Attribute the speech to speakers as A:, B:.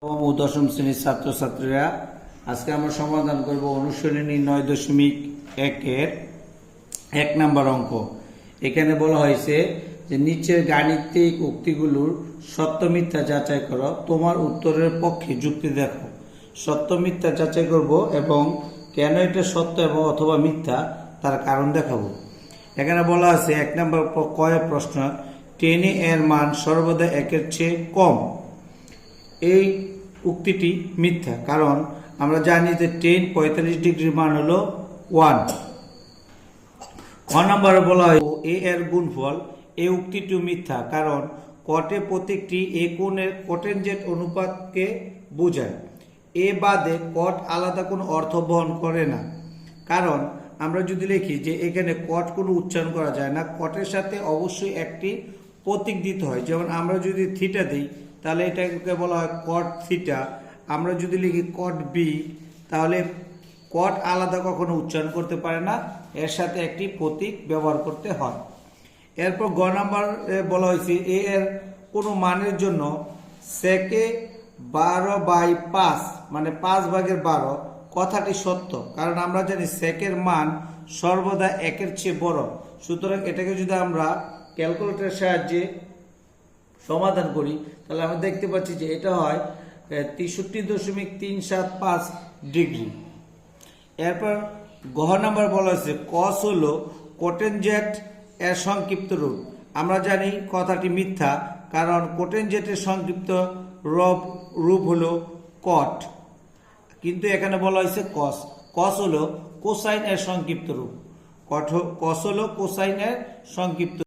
A: ও দশম শ্রেণীর ছাত্রছাত্রীরা, আজকে আমরা সমাধান করব অনুশীলনী 9.1 এর 1 নম্বর অঙ্ক। এখানে বলা হয়েছে যে নিচের গাণিতিক উক্তিগুলোর সত্য মিথ্যা যাচাই করো, তোমার উত্তরের পক্ষে যুক্তি দেখো। সত্য মিথ্যা যাচাই করব এবং কেন এটা সত্য এবং অথবা মিথ্যা তার কারণ দেখাবো। এখানে বলা আছে 1 নম্বর কয়েক প্রশ্ন, 10 এর মান সর্বদা 1-এর চেয়ে কম। এই উক্তিটি মিথ্যা, কারণ আমরা জানি যে 10 45 ডিগ্রির মান হলো 1। ক নম্বরে বলা হয় এ এর গুণফল, এই উক্তিটি মিথ্যা, কারণ কটে প্রতীকটি এ কোণের কোটেনজেন্ট অনুপাতকে বোঝায়। এ বাদে কট আলাদা কোনো অর্থ বহন করে না, কারণ আমরা যদি লিখি যে এখানে কট কোনো উচ্চারণ করা যায় না, কটের সাথে অবশ্যই একটি প্রতীক দিতে হয়। যেমন আমরা যদি থিটা দিই তাহলে এটাকে বলা হয় কট থিটা। আমরা যদি লিখি কট বি, তাহলে কট আলাদা কখনো উচ্চারণ করতে পারে না, এর সাথে একটি প্রতীক ব্যবহার করতে হয়। এরপর গ নাম্বার বলা হয়েছে এ এর কোনো মানের জন্য সেকে 12/5 মানে 5/12 কথাটি সত্য, কারণ আমরা জানি সেকের মান সর্বদা 1-এর চেয়ে বড়। সুতরাং এটাকে যদি আমরা ক্যালকুলেটরের সাহায্যে সমাধান করি তাহলে আমরা দেখতে পাচ্ছি যে এটা হয় 63.375 ডিগ্রি। এরপর গ নাম্বার বলা হয়েছে কস হলো কোটেনজেন্ট এর সংক্ষিপ্ত রূপ। আমরা জানি কথাটি মিথ্যা, কারণ কোটেনজেন্টের সংক্ষিপ্ত রূপ হলো কট, কিন্তু এখানে বলা হয়েছে কস। কস হলো কোসাইন এর সংক্ষিপ্ত রূপ, কস হলো কোসাইন এর সংক্ষিপ্ত